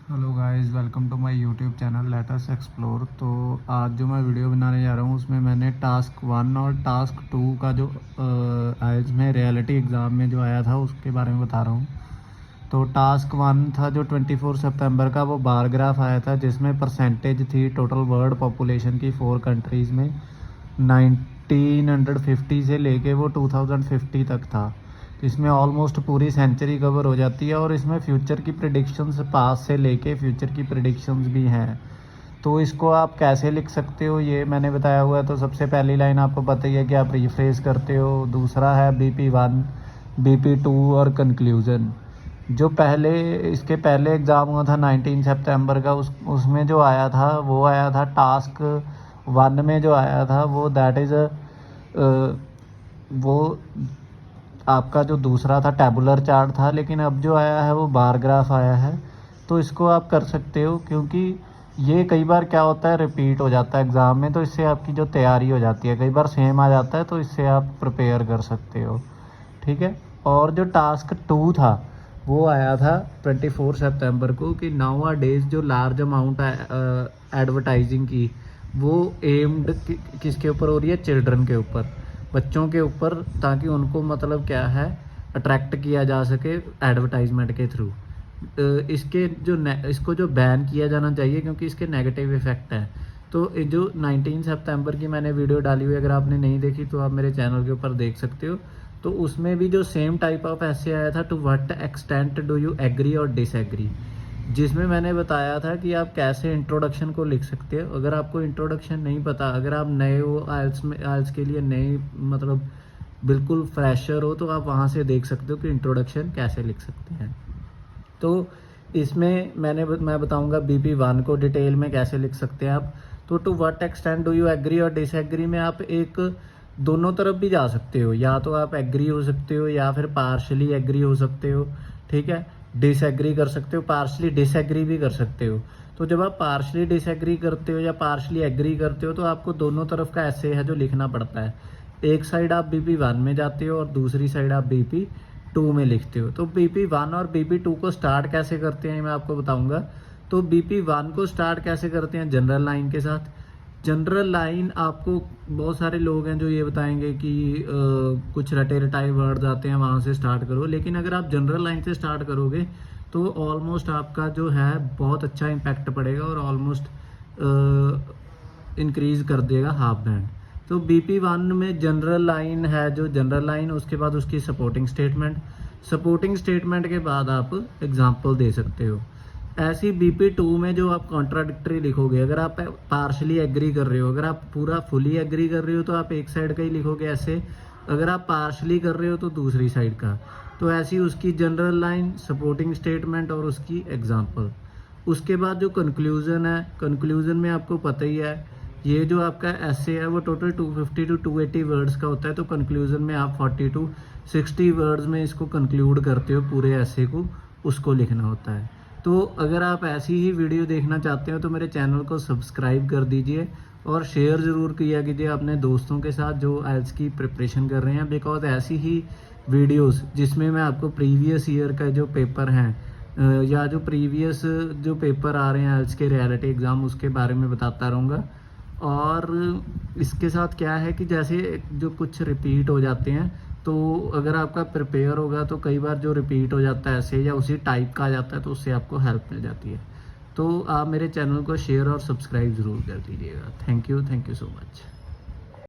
Hello guys, welcome to my YouTube channel let us explore. तो आज जो मैं वीडियो बनाने जा रहा हूँ उसमें मैंने टास्क 1 और टास्क 2 का जो आज में रियलिटी एग्ज़ाम में जो आया था उसके बारे में बता रहा हूँ। तो टास्क 1 था जो 24 सितंबर का, वो बार ग्राफ आया था जिसमें परसेंटेज थी टोटल वर्ल्ड पॉपुलेशन की 4 कंट्रीज़ में 1950 से लेके वो 2050 तक था। इसमें ऑलमोस्ट पूरी सेंचुरी कवर हो जाती है और इसमें फ्यूचर की प्रिडिक्शंस पास से लेके फ्यूचर की प्रिडिक्शंस भी हैं। तो इसको आप कैसे लिख सकते हो ये मैंने बताया हुआ है। तो सबसे पहली लाइन आपको पता ही है कि आप रिफ्रेश करते हो। दूसरा है BP1, BP2 और कंक्लूज़न। जो पहले इसके पहले एग्ज़ाम हुआ था 19 सितंबर का, उसमें जो आया था वो आया था टास्क 1 में जो आया था वो दैट इज़ वो आपका जो दूसरा था टेबुलर चार्ट था, लेकिन अब जो आया है वो बार ग्राफ आया है। तो इसको आप कर सकते हो क्योंकि ये कई बार क्या होता है रिपीट हो जाता है एग्ज़ाम में, तो इससे आपकी जो तैयारी हो जाती है कई बार सेम आ जाता है, तो इससे आप प्रिपेयर कर सकते हो। ठीक है। और जो टास्क 2 था वो आया था 24 सितंबर को कि नाउ आ डेज जो लार्ज अमाउंट एडवर्टाइजिंग की वो एम्ड किसके ऊपर हो रही है, चिल्ड्रन के ऊपर, बच्चों के ऊपर, ताकि उनको मतलब क्या है अट्रैक्ट किया जा सके एडवर्टाइजमेंट के थ्रू। इसके जो इसको जो बैन किया जाना चाहिए क्योंकि इसके नेगेटिव इफ़ेक्ट है। तो ये जो 19 सितंबर की मैंने वीडियो डाली हुई, अगर आपने नहीं देखी तो आप मेरे चैनल के ऊपर देख सकते हो। तो उसमें भी जो सेम टाइप ऑफ ऐसे आया था, to what extent do you agree और डिसएग्री, जिसमें मैंने बताया था कि आप कैसे इंट्रोडक्शन को लिख सकते हो। अगर आपको इंट्रोडक्शन नहीं पता, अगर आप नए हो आइल्स में, आइल्स के लिए नए मतलब बिल्कुल फ्रेशर हो, तो आप वहाँ से देख सकते हो कि इंट्रोडक्शन कैसे लिख सकते हैं। तो इसमें मैं बताऊंगा BP1 को डिटेल में कैसे लिख सकते हैं आप। तो to what extent do you agree और डिसएग्री में आप एक दोनों तरफ भी जा सकते हो, या तो आप एग्री हो सकते हो या फिर पार्शली एग्री हो सकते हो। ठीक है। डिसएग्री कर सकते हो, पार्शली डिसएग्री भी कर सकते हो। तो जब आप पार्शली डिसएग्री करते हो या पार्शली एग्री करते हो तो आपको दोनों तरफ का ऐसे है जो लिखना पड़ता है। एक साइड आप BP1 में जाते हो और दूसरी साइड आप BP2 में लिखते हो। तो BP1 और BP2 को स्टार्ट कैसे करते हैं मैं आपको बताऊंगा। तो BP1 को स्टार्ट कैसे करते हैं, जनरल लाइन के साथ। जनरल लाइन आपको बहुत सारे लोग हैं जो ये बताएंगे कि कुछ रटे रटाए वर्ड्स आते हैं वहाँ से स्टार्ट करो, लेकिन अगर आप जनरल लाइन से स्टार्ट करोगे तो ऑलमोस्ट आपका जो है बहुत अच्छा इम्पैक्ट पड़ेगा और ऑलमोस्ट इंक्रीज कर देगा हाफ बैंड। तो BP1 में जनरल लाइन है, जो जनरल लाइन, उसके बाद उसकी सपोर्टिंग स्टेटमेंट, सपोर्टिंग स्टेटमेंट के बाद आप एग्जाम्पल दे सकते हो। ऐसी BP2 में जो आप कॉन्ट्राडिक्टरी लिखोगे, अगर आप पार्शली एग्री कर रहे हो, अगर आप पूरा फुली एग्री कर रहे हो तो आप एक साइड का ही लिखोगे ऐसे, अगर आप पार्शली कर रहे हो तो दूसरी साइड का। तो ऐसी उसकी जनरल लाइन, सपोर्टिंग स्टेटमेंट और उसकी एग्जाम्पल। उसके बाद जो कंक्लूजन है, कंक्लूजन में आपको पता ही है ये जो आपका ऐसे है वो टोटल 250 टू 280 वर्ड्स का होता है। तो कंक्लूजन में आप 40 टू 60 वर्ड्स में इसको कंक्लूड करते हो, पूरे ऐसे को उसको लिखना होता है। तो अगर आप ऐसी ही वीडियो देखना चाहते हो तो मेरे चैनल को सब्सक्राइब कर दीजिए और शेयर ज़रूर किया कीजिए अपने दोस्तों के साथ जो आइल्स की प्रिपरेशन कर रहे हैं। बिकॉज ऐसी ही वीडियोस जिसमें मैं आपको प्रीवियस ईयर का जो पेपर हैं या जो प्रीवियस जो पेपर आ रहे हैं आइल्स के रियलिटी एग्ज़ाम, उसके बारे में बताता रहूँगा। और इसके साथ क्या है कि जैसे जो कुछ रिपीट हो जाते हैं, तो अगर आपका प्रिपेयर होगा तो कई बार जो रिपीट हो जाता है ऐसे या उसी टाइप का आ जाता है, तो उससे आपको हेल्प मिल जाती है। तो आप मेरे चैनल को शेयर और सब्सक्राइब ज़रूर कर दीजिएगा। Thank you so much.